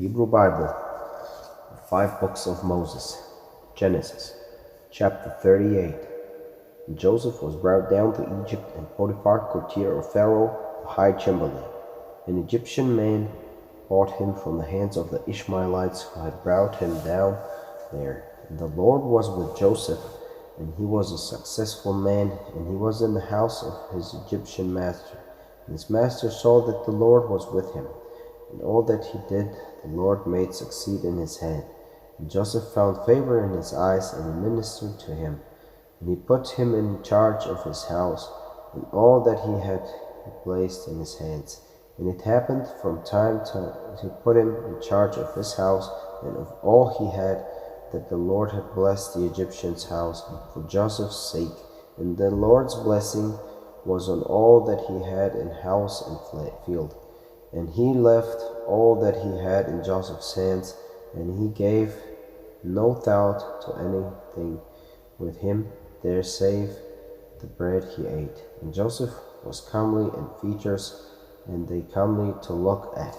Hebrew Bible, the 5 books of Moses. Genesis, chapter 38. And Joseph was brought down to Egypt, and Potiphar, courtier of Pharaoh, the high chamberlain, an Egyptian man, bought him from the hands of the Ishmaelites who had brought him down there. And the Lord was with Joseph, and he was a successful man, and he was in the house of his Egyptian master. And his master saw that the Lord was with him, and all that he did the Lord made succeed in his hand. And Joseph found favor in his eyes, and he ministered to him. And he put him in charge of his house, and all that he had he placed in his hands. And it happened from time to put him in charge of his house and of all he had, that the Lord had blessed the Egyptian's house for Joseph's sake. And the Lord's blessing was on all that he had in house and field. And he left all that he had in Joseph's hands, and he gave no thought to anything with him there save the bread he ate. And Joseph was comely in features, and they comely to look at.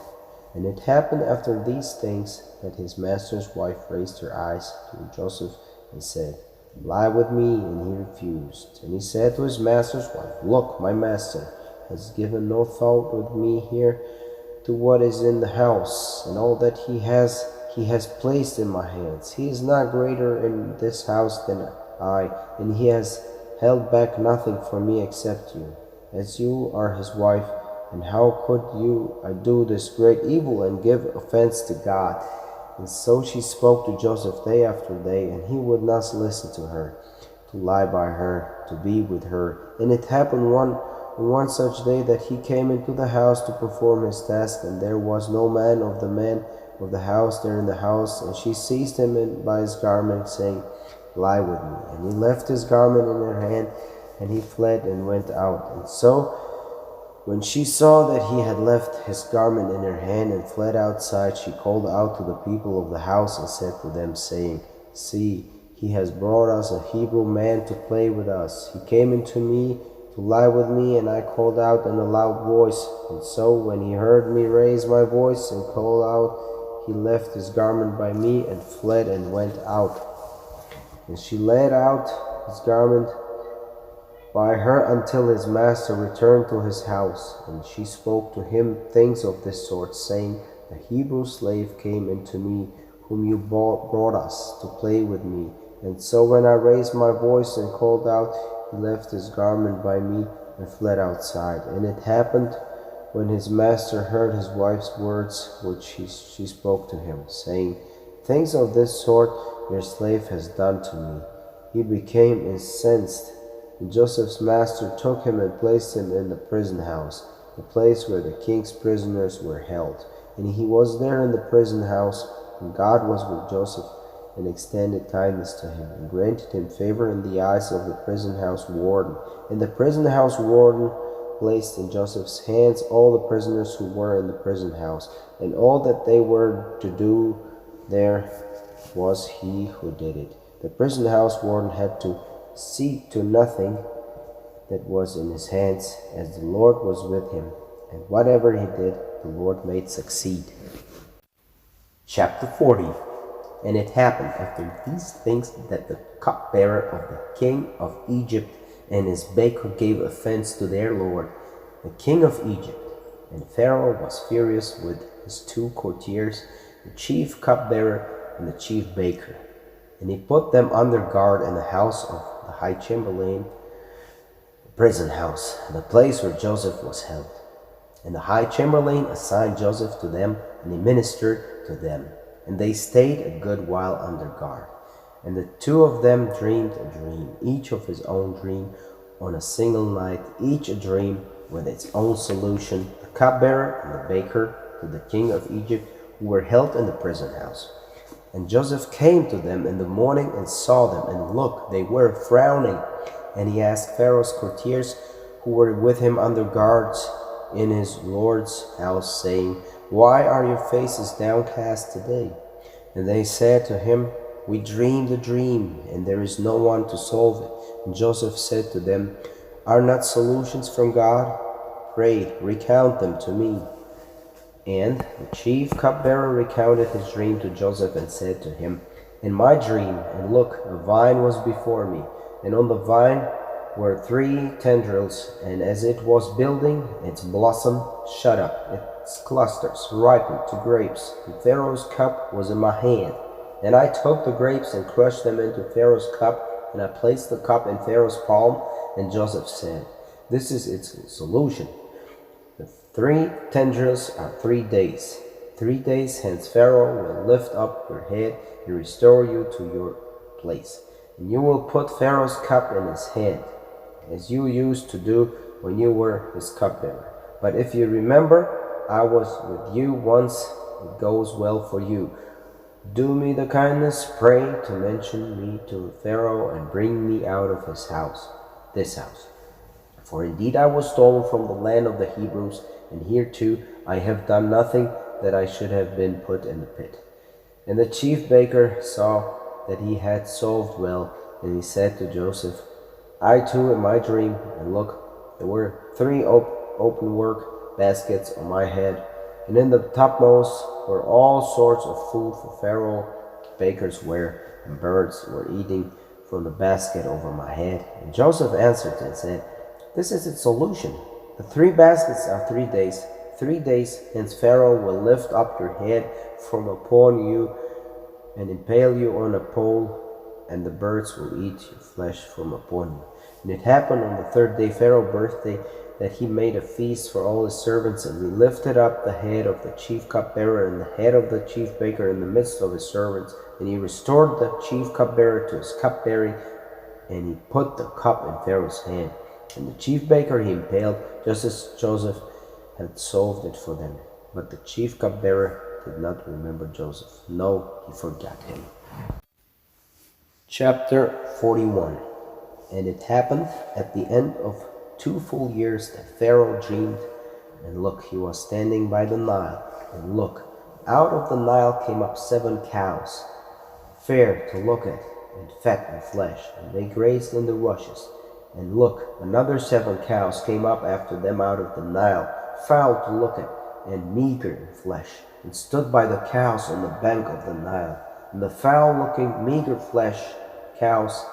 And it happened after these things that his master's wife raised her eyes to Joseph and said, "Lie with me," and he refused. And he said to his master's wife, "Look, my master has given no thought with me here to what is in the house, and all that he has placed in my hands. He is not greater in this house than I, and he has held back nothing from me except you, as you are his wife. And how could I do this great evil and give offense to God?" And so she spoke to Joseph day after day, and he would not listen to her, to lie by her, to be with her. And it happened one such day that he came into the house to perform his task, and there was no man of the house there in the house. And she seized him by his garment, saying, "Lie with me." And he left his garment in her hand, and he fled and went out. And so when she saw that he had left his garment in her hand and fled outside, she called out to the people of the house and said to them, saying, "See, he has brought us a Hebrew man to play with us. He came into me to lie with me, and I called out in a loud voice. And so when he heard me raise my voice and call out, he left his garment by me and fled and went out. And she laid out his garment by her until his master returned to his house. And she spoke to him things of this sort, saying, "A Hebrew slave came into me, whom you brought us to play with me. And so when I raised my voice and called out, he left his garment by me and fled outside." And it happened when his master heard his wife's words which she spoke to him, saying, "Things of this sort your slave has done to me," he became incensed. And Joseph's master took him and placed him in the prison house, the place where the king's prisoners were held. And he was there in the prison house, and God was with Joseph, and extended kindness to him, and granted him favor in the eyes of the prison house warden. And the prison house warden placed in Joseph's hands all the prisoners who were in the prison house, and all that they were to do there was he who did it. The prison house warden had to see to nothing that was in his hands, as the Lord was with him, and whatever he did, the Lord made succeed. Chapter 40. And it happened after these things that the cupbearer of the king of Egypt and his baker gave offense to their lord, the king of Egypt. And Pharaoh was furious with his 2 courtiers, the chief cupbearer and the chief baker. And he put them under guard in the house of the high chamberlain, the prison house, the place where Joseph was held. And the high chamberlain assigned Joseph to them, and he ministered to them. And they stayed a good while under guard. And the 2 of them dreamed a dream, each of his own dream, on a single night, each a dream with its own solution, the cupbearer and the baker, to the king of Egypt, who were held in the prison house. And Joseph came to them in the morning and saw them, and look, they were frowning. And he asked Pharaoh's courtiers, who were with him under guards in his lord's house, saying, "Why are your faces downcast today?" And they said to him, "We dreamed a dream, and there is no one to solve it." And Joseph said to them, "Are not solutions from God? Pray, recount them to me." And the chief cupbearer recounted his dream to Joseph and said to him, In my dream, and look, a vine was before me, and on the vine were 3 tendrils, and as it was building, its blossom shut up, its clusters ripened to grapes, and Pharaoh's cup was in my hand. And I took the grapes and crushed them into Pharaoh's cup, and I placed the cup in Pharaoh's palm. And Joseph said, This is its solution. The 3 tendrils are 3 days. 3 days hence Pharaoh will lift up your head and restore you to your place. And you will put Pharaoh's cup in his hand, as you used to do when you were his cupbearer. But if you remember, I was with you once. It goes well for you. Do me the kindness, pray, to mention me to Pharaoh and bring me out of his house, this house. For indeed I was stolen from the land of the Hebrews, and here too I have done nothing that I should have been put in the pit. And the chief baker saw that he had solved well, and he said to Joseph, I too in my dream, and look, there were 3 open work baskets on my head, and in the topmost were all sorts of food for Pharaoh, baker's ware, and birds were eating from the basket over my head. And Joseph answered and said, This is its solution. The 3 baskets are 3 days. 3 days, hence Pharaoh will lift up your head from upon you and impale you on a pole, and the birds will eat your flesh from upon you. And it happened on the 3rd day, Pharaoh's birthday, that he made a feast for all his servants, and he lifted up the head of the chief cupbearer and the head of the chief baker in the midst of his servants. And he restored the chief cupbearer to his cupbearing, and he put the cup in Pharaoh's hand. And the chief baker he impaled, just as Joseph had solved it for them. But the chief cupbearer did not remember Joseph. No, he forgot him. Chapter 41. And it happened at the end of 2 full years that Pharaoh dreamed, and look, he was standing by the Nile, and look, out of the Nile came up 7 cows, fair to look at, and fat in flesh, and they grazed in the rushes. And look, another 7 cows came up after them out of the Nile, foul to look at, and meager in flesh, and stood by the cows on the bank of the Nile. And the foul-looking, meager flesh cows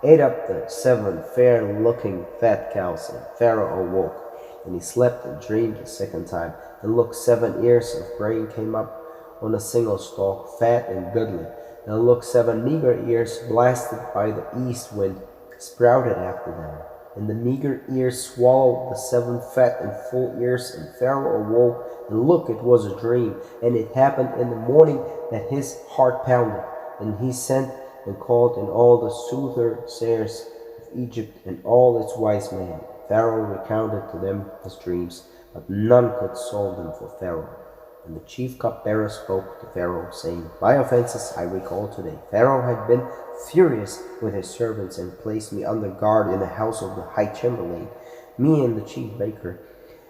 ate up the 7 fair-looking fat cows, and Pharaoh awoke. And he slept and dreamed a second time. And look, 7 ears of grain came up on a single stalk, fat and goodly. And look, 7 meager ears, blasted by the east wind, sprouted after them. And the meager ears swallowed the 7 fat and full ears, and Pharaoh awoke. And look, it was a dream. And it happened in the morning that his heart pounded, and he sent and called in all the soothsayers of Egypt and all its wise men. Pharaoh recounted to them his dreams, but none could solve them for Pharaoh. And the chief cupbearer spoke to Pharaoh, saying, My offenses I recall today. Pharaoh had been furious with his servants and placed me under guard in the house of the high chamberlain, me and the chief baker.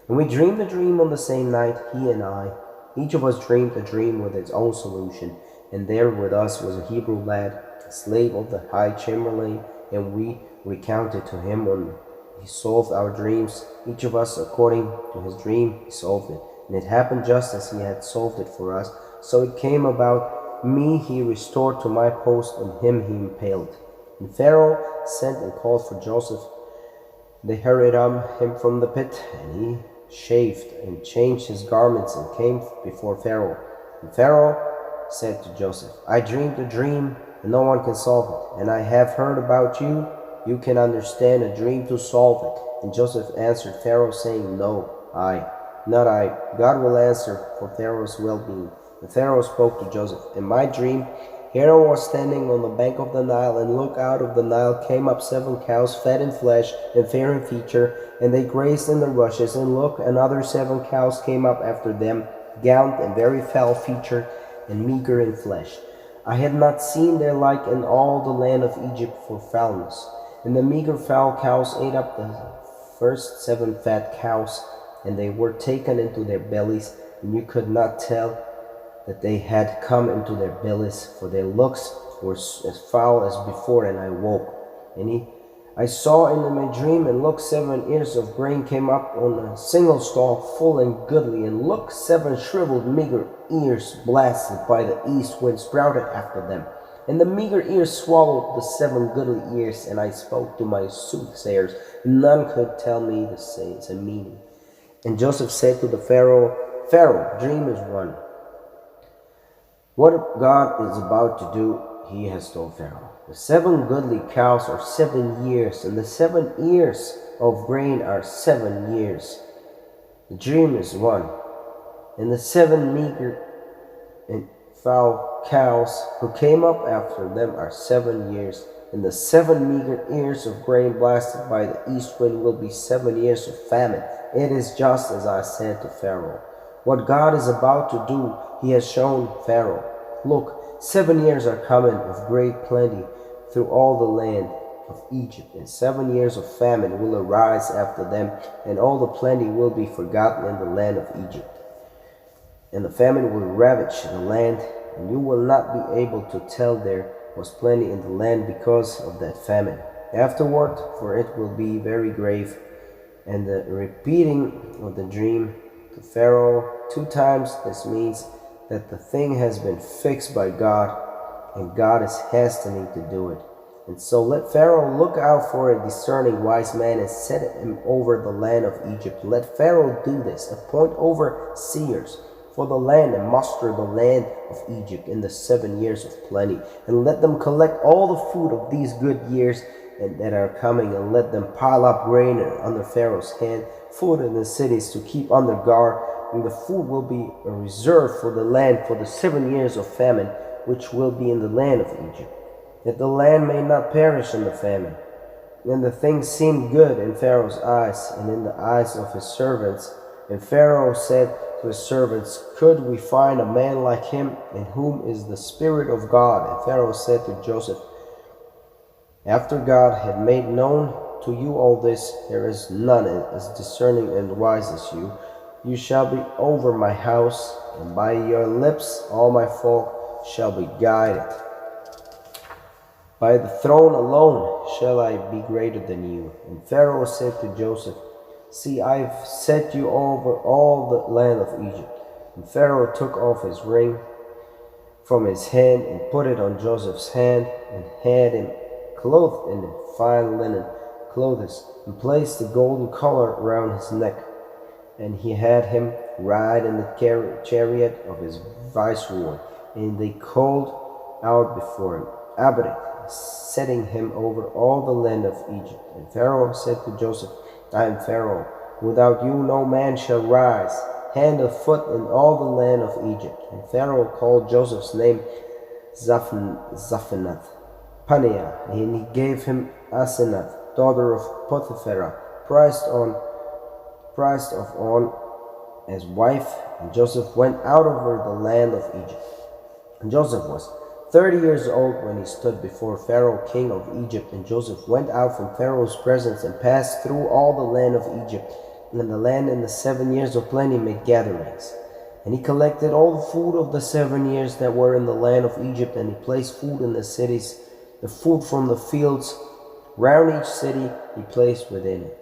And we dreamed a dream on the same night, he and I. Each of us dreamed a dream with its own solution, and there with us was a Hebrew lad, slave of the high chamberlain, and we recounted to him when he solved our dreams, each of us according to his dream he solved it. And it happened just as he had solved it for us. So it came about, me he restored to my post, and him he impaled. And Pharaoh sent and called for Joseph. They hurried him from the pit, and he shaved and changed his garments and came before Pharaoh. And Pharaoh said to Joseph, I dreamed a dream, and no one can solve it. And I have heard about you. You can understand a dream to solve it. And Joseph answered Pharaoh, saying, No, not I. God will answer for Pharaoh's well-being. And Pharaoh spoke to Joseph, In my dream, here I was standing on the bank of the Nile, and look, out of the Nile came up 7 cows, fat in flesh and fair in feature, and they grazed in the rushes. And look, another 7 cows came up after them, gaunt and very foul-featured, and meager in flesh. I had not seen their like in all the land of Egypt for foulness. And the meager foul cows ate up the first 7 fat cows, and they were taken into their bellies, and you could not tell that they had come into their bellies, for their looks were as foul as before. And I woke, and I saw in my dream, and look, 7 ears of grain came up on a single stalk, full and goodly, and look, 7 shriveled meager ears, blasted by the east wind, sprouted after them. And the meager ears swallowed the 7 goodly ears, and I spoke to my soothsayers, and none could tell me the meaning. And Joseph said to the Pharaoh, Pharaoh, dream is one. What God is about to do, he has told Pharaoh. The 7 goodly cows are 7 years, and the 7 ears of grain are 7 years. The dream is one. And the 7 meager and foul cows who came up after them are 7 years. And the 7 meager ears of grain blasted by the east wind will be 7 years of famine. It is just as I said to Pharaoh. What God is about to do, he has shown Pharaoh. Look, 7 years are coming of great plenty through all the land of Egypt, and 7 years of famine will arise after them, and all the plenty will be forgotten in the land of Egypt. And the famine will ravage the land, and you will not be able to tell there was plenty in the land because of that famine. Afterward, for it will be very grave. And the repeating of the dream to Pharaoh 2 times, this means that the thing has been fixed by God, and God is hastening to do it. And so let Pharaoh look out for a discerning wise man and set him over the land of Egypt. Let Pharaoh do this, appoint overseers for the land, and muster the land of Egypt in the 7 years of plenty. And let them collect all the food of these good years that are coming, and let them pile up grain under Pharaoh's hand, food in the cities to keep under guard. And the food will be a reserve for the land for the 7 years of famine, which will be in the land of Egypt, that the land may not perish in the famine. And the thing seemed good in Pharaoh's eyes and in the eyes of his servants. And Pharaoh said to his servants, Could we find a man like him, in whom is the Spirit of God? And Pharaoh said to Joseph, After God had made known to you all this, there is none as discerning and wise as you. You shall be over my house, and by your lips all my folk shall be guided. By the throne alone shall I be greater than you. And Pharaoh said to Joseph, See, I've set you over all the land of Egypt. And Pharaoh took off his ring from his hand and put it on Joseph's hand, and had him clothed in fine linen clothes, and placed the golden collar around his neck. And he had him ride in the chariot of his viceroy, and they called out before him, Abed, setting him over all the land of Egypt. And Pharaoh said to Joseph, I am Pharaoh. Without you no man shall rise, hand or foot in all the land of Egypt. And Pharaoh called Joseph's name Zaphenath Paneah, and he gave him Asenath, daughter of Potiphera, prized of On, as wife. And Joseph went out over the land of Egypt. And Joseph was 30 years old when he stood before Pharaoh, king of Egypt. And Joseph went out from Pharaoh's presence and passed through all the land of Egypt. And the land in the 7 years of plenty made gatherings. And he collected all the food of the 7 years that were in the land of Egypt, and he placed food in the cities, the food from the fields round each city he placed within it.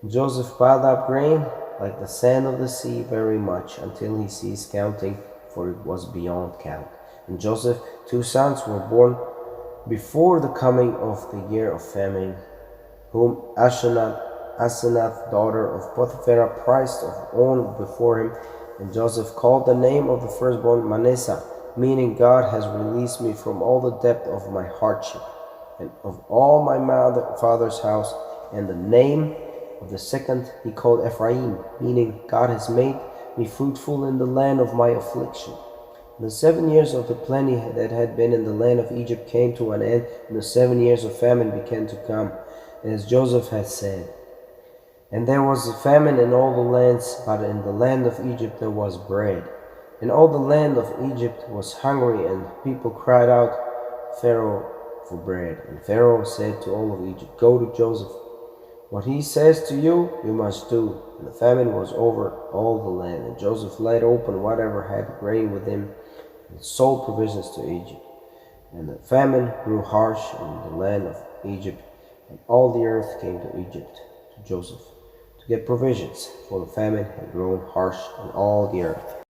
And Joseph piled up grain like the sand of the sea very much, until he ceased counting, for it was beyond count. And Joseph's 2 sons were born before the coming of the year of famine, whom Asenath, daughter of Potiphera, prized of On before him. And Joseph called the name of the firstborn Manasseh, meaning God has released me from all the depth of my hardship and of all my father's house. And the name of the second he called Ephraim, meaning God has made me fruitful in the land of my affliction. The 7 years of the plenty that had been in the land of Egypt came to an end, and the 7 years of famine began to come, as Joseph had said. And there was a famine in all the lands, but in the land of Egypt there was bread. And all the land of Egypt was hungry, and people cried out Pharaoh for bread. And Pharaoh said to all of Egypt, Go to Joseph. What he says to you, you must do. And the famine was over all the land. And Joseph laid open whatever had grain with him, and sold provisions to Egypt. And the famine grew harsh in the land of Egypt, And all the earth came to Egypt, to Joseph, to get provisions, for the famine had grown harsh in all the earth.